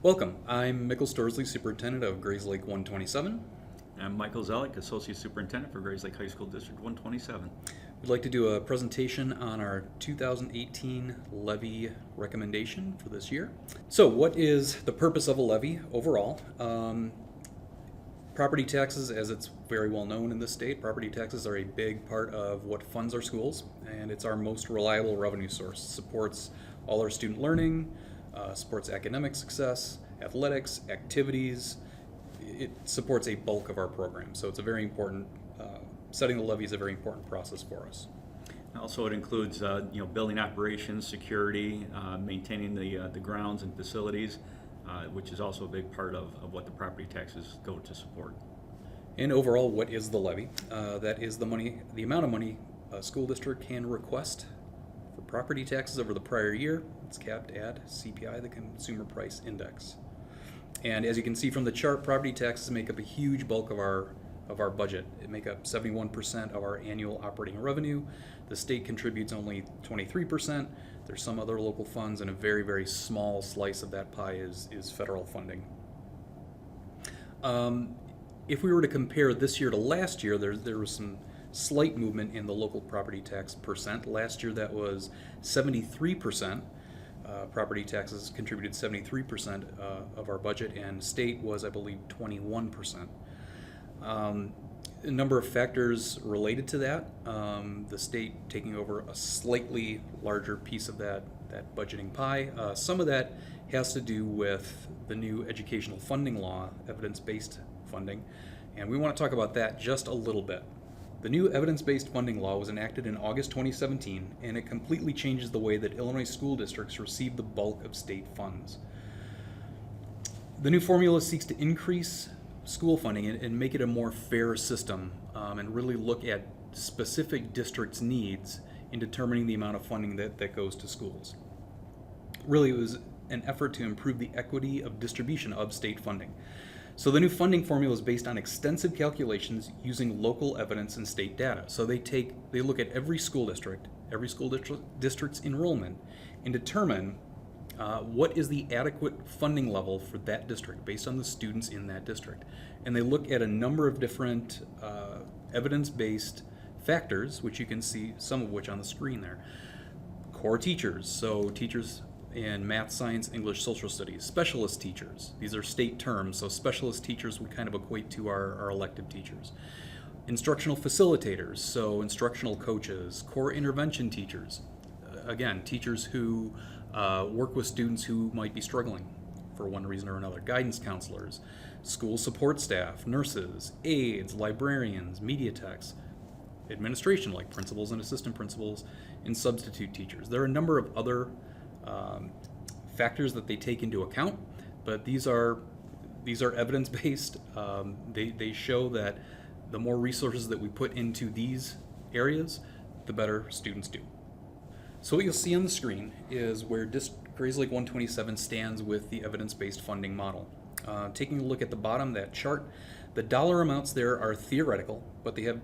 Welcome. I'm Michael Storsley, Superintendent of Grayslake 127. I'm Michael Zellick, Associate Superintendent for Grayslake High School District 127. We'd like to do a presentation on our 2018 levy recommendation for this year. So what is the purpose of a levy overall? Property taxes, as it's very well known in this state, property taxes are a big part of what funds our schools, and it's our most reliable revenue source. It supports all our student learning, supports academic success, athletics, activities. It supports a bulk of our program, so it's a very important, setting the levy is a very important process for us. Also, it includes building operations, security, maintaining the grounds and facilities, which is also a big part of what the property taxes go to support. And overall, what is the levy? That is the amount of money a school district can request for property taxes over the prior year. It's capped at CPI, the Consumer Price Index. And as you can see from the chart, property taxes make up a huge bulk of our budget. It make up 71% of our annual operating revenue. The state contributes only 23%. There's some other local funds, and a very, very small slice of that pie is federal funding. If we were to compare this year to last year, there was some slight movement in the local property tax percent. Last year that was 73%. Property taxes contributed 73% of our budget, and state was, I believe, 21%. A number of factors related to that. The state taking over a slightly larger piece of that budgeting pie. Some of that has to do with the new educational funding law, evidence-based funding, and we want to talk about that just a little bit. The new evidence-based funding law was enacted in August 2017, and it completely changes the way that Illinois school districts receive the bulk of state funds. The new formula seeks to increase school funding and make it a more fair system, and really look at specific districts' needs in determining the amount of funding that goes to schools. Really, it was an effort to improve the equity of distribution of state funding. So the new funding formula is based on extensive calculations using local evidence and state data. So they look at every school district's enrollment, and determine what is the adequate funding level for that district based on the students in that district. And they look at a number of different evidence-based factors, which you can see some of which on the screen there. Core teachers, so teachers in math, science, English, social studies. Specialist teachers, these are state terms, so specialist teachers would kind of equate to our elective teachers. Instructional facilitators, so instructional coaches. Core intervention teachers, again, teachers who work with students who might be struggling for one reason or another. Guidance counselors, school support staff, nurses, aides, librarians, media techs, administration like principals and assistant principals, and substitute teachers. There are a number of other factors that they take into account, but these are evidence-based. They show that the more resources that we put into these areas, the better students do. So what you'll see on the screen is where Grayslake 127 stands with the evidence-based funding model. Taking a look at the bottom, that chart, the dollar amounts there are theoretical, but they have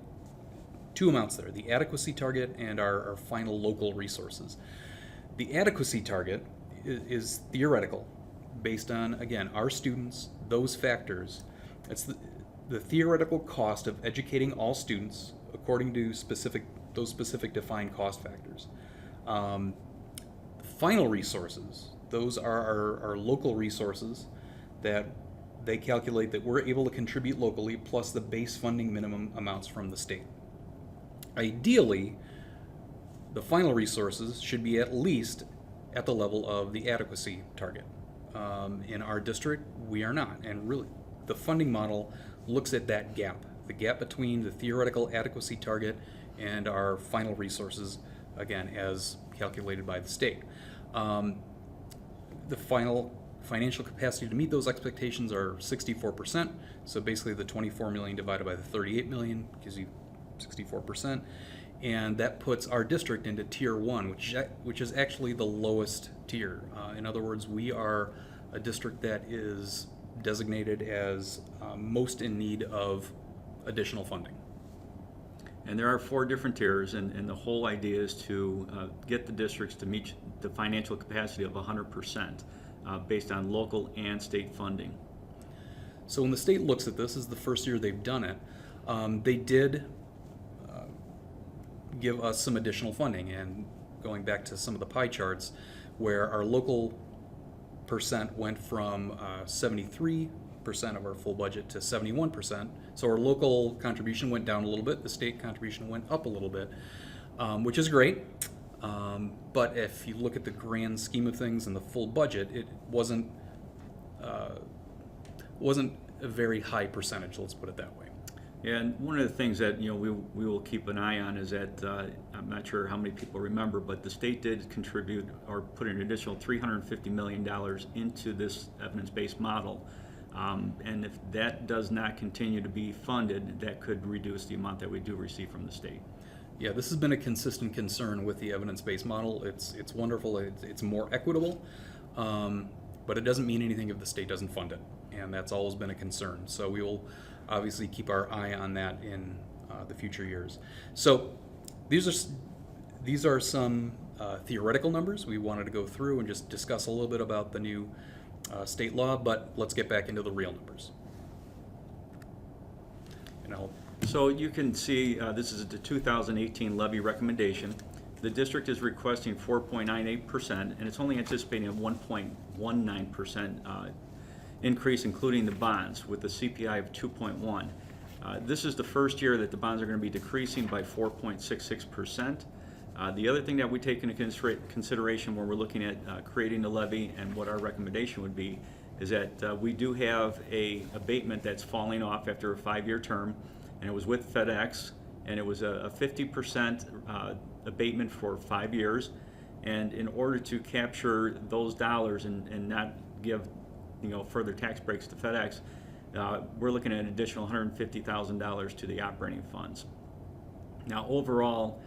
two amounts there, the adequacy target and our final local resources. The adequacy target is theoretical, based on, again, our students, those factors. It's the theoretical cost of educating all students according to those specific defined cost factors. Final resources, those are our local resources that they calculate that we're able to contribute locally, plus the base funding minimum amounts from the state. Ideally, the final resources should be at least at the level of the adequacy target. In our district, we are not, and really, the funding model looks at that gap, the gap between the theoretical adequacy target and our final resources, again, as calculated by the state. The final financial capacity to meet those expectations are 64%, so basically the 24 million divided by the 38 million gives you 64%. And that puts our district into Tier 1, which is actually the lowest tier. In other words, we are a district that is designated as most in need of additional funding. And there are 4 different tiers, and the whole idea is to get the districts to meet the financial capacity of 100%. based on local and state funding. So when the state looks at this, this is the first year they've done it. They did give us some additional funding, and going back to some of the pie charts, where our local percent went from 73% of our full budget to 71%. So our local contribution went down a little bit. The state contribution went up a little bit, which is great. But if you look at the grand scheme of things and the full budget, it wasn't a very high percentage. Let's put it that way. And one of the things that we will keep an eye on is that I'm not sure how many people remember, but the state did contribute or put an additional $350 million into this evidence-based model. And if that does not continue to be funded, that could reduce the amount that we do receive from the state. Yeah, this has been a consistent concern with the evidence-based model. It's wonderful. It's more equitable, but it doesn't mean anything if the state doesn't fund it, and that's always been a concern. So we will obviously keep our eye on that in the future years. So these are some theoretical numbers. We wanted to go through and just discuss a little bit about the new state law, but let's get back into the real numbers. And So you can see this is the 2018 levy recommendation. The district is requesting 4.98%, and it's only anticipating a 1.19% increase, including the bonds, with the CPI of 2.1. This is the first year that the bonds are going to be decreasing by 4.66%. The other thing that we take into consideration when we're looking at creating the levy and what our recommendation would be is that we do have a abatement that's falling off after a 5-year term, and it was with FedEx, and it was a 50% abatement for 5 years. And in order to capture those dollars and not give further tax breaks to FedEx, we're looking at an additional $150,000 to the operating funds. Now overall,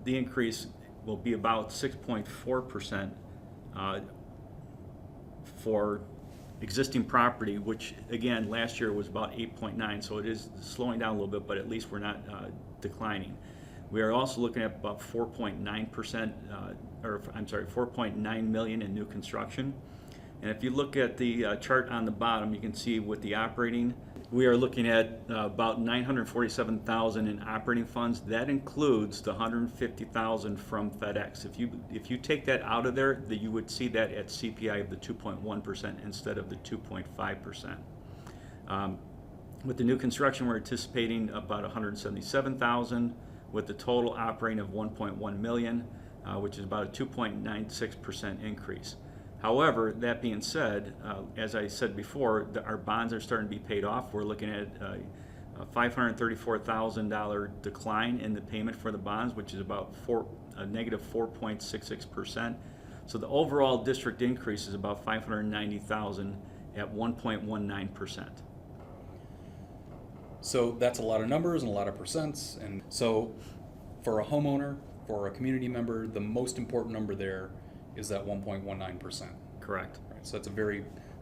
the increase will be about 6.4% for existing property, which again last year was about 8.9, so it is slowing down a little bit, but at least we're not declining. We are also looking at about 4.9%, or I'm sorry, 4.9 million in new construction. And if you look at the chart on the bottom, you can see with the operating, we are looking at about 947,000 in operating funds. That includes the 150,000 from FedEx. If you take that out of there, that you would see that at CPI of the 2.1% instead of the 2.5%. With the new construction, we're anticipating about 177,000, with the total operating of 1.1 million, which is about a 2.96% increase. However, that being said, as I said before, our bonds are starting to be paid off. We're looking at a $534,000 decline in the payment for the bonds, which is about a negative 4.66%. So the overall district increase is about $590,000 at 1.19%. So that's a lot of numbers and a lot of percents. And so for a homeowner, for a community member, the most important number there is that 1.19%. Correct. Right, so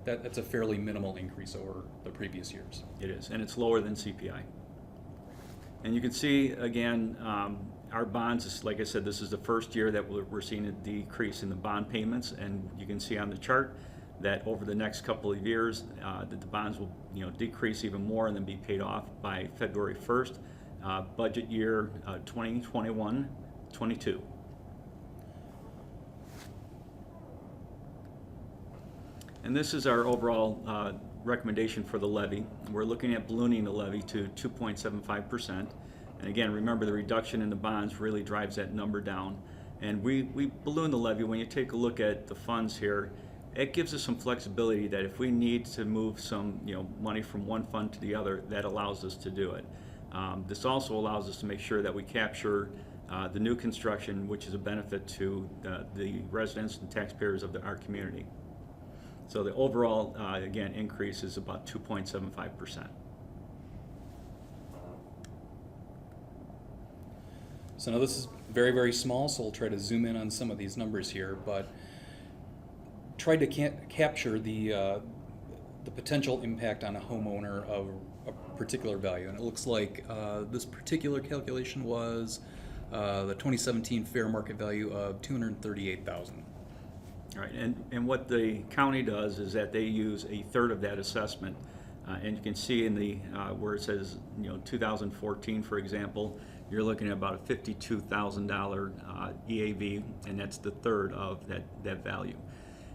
that's a fairly minimal increase over the previous years. It is, and it's lower than CPI. And you can see again, our bonds, like I said, this is the first year that we're seeing a decrease in the bond payments, and you can see on the chart that over the next couple of years that the bonds will decrease even more and then be paid off by February 1st, budget year 2021-22. And this is our overall recommendation for the levy. We're looking at ballooning the levy to 2.75%. And again, remember the reduction in the bonds really drives that number down. And we balloon the levy. When you take a look at the funds here, it gives us some flexibility that if we need to move some money from one fund to the other, that allows us to do it. This also allows us to make sure that we capture the new construction, which is a benefit to the residents and taxpayers of our community. So the overall, again, increase is about 2.75%. So now this is very, very small, so we'll try to zoom in on some of these numbers here, but try to capture the potential impact on a homeowner of a particular value. And it looks like this particular calculation was the 2017 fair market value of $238,000. All right, and what the county does is that they use a third of that assessment. And you can see in the, where it says, 2014, for example, you're looking at about a $52,000 EAV, and that's the third of that value.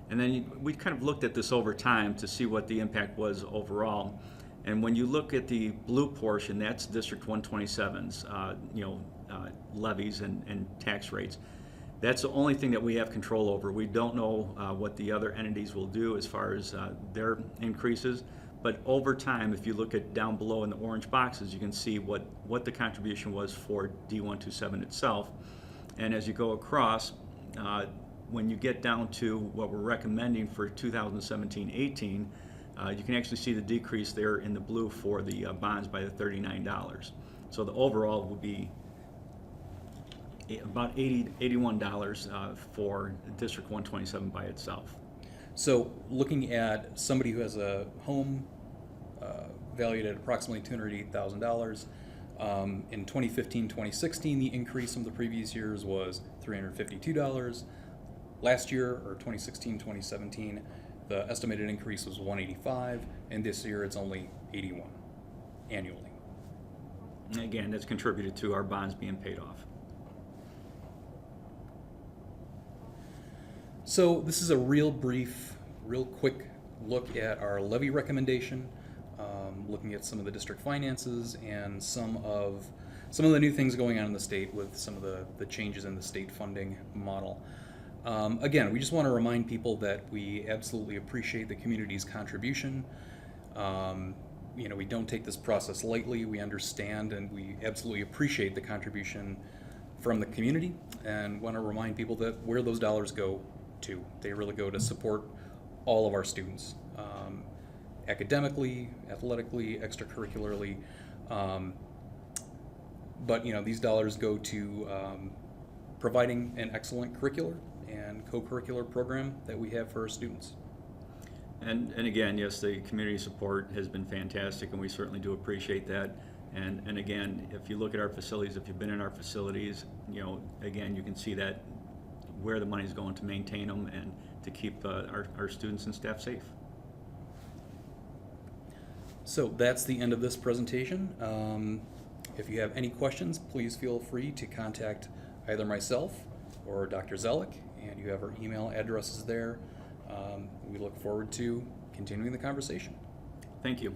And then we kind of looked at this over time to see what the impact was overall. And when you look at the blue portion, that's District 127's, levies and tax rates. That's the only thing that we have control over. We don't know what the other entities will do as far as their increases. But over time, if you look at down below in the orange boxes, you can see what the contribution was for D127 itself. And as you go across, when you get down to what we're recommending for 2017-18, you can actually see the decrease there in the blue for the bonds by the $39. So the overall will be about $81 for District 127 by itself. So looking at somebody who has a home valued at approximately $208,000, in 2015-2016, the increase from the previous years was $352. Last year, or 2016-2017, the estimated increase was $185, and this year it's only $81 annually. And again, that's contributed to our bonds being paid off. So this is a real brief, real quick look at our levy recommendation, looking at some of the district finances and some of the new things going on in the state with some of the changes in the state funding model. Again, we just want to remind people that we absolutely appreciate the community's contribution. We don't take this process lightly. We understand and we absolutely appreciate the contribution from the community, and want to remind people that where those dollars go to, they really go to support all of our students, academically, athletically, extracurricularly. But these dollars go to providing an excellent curricular and co-curricular program that we have for our students. And again, yes, the community support has been fantastic, and we certainly do appreciate that. And again, if you look at our facilities, if you've been in our facilities, again, you can see that where the money is going to maintain them and to keep our students and staff safe. So that's the end of this presentation. If you have any questions, please feel free to contact either myself or Dr. Zellick, and you have our email addresses there. We look forward to continuing the conversation. Thank you.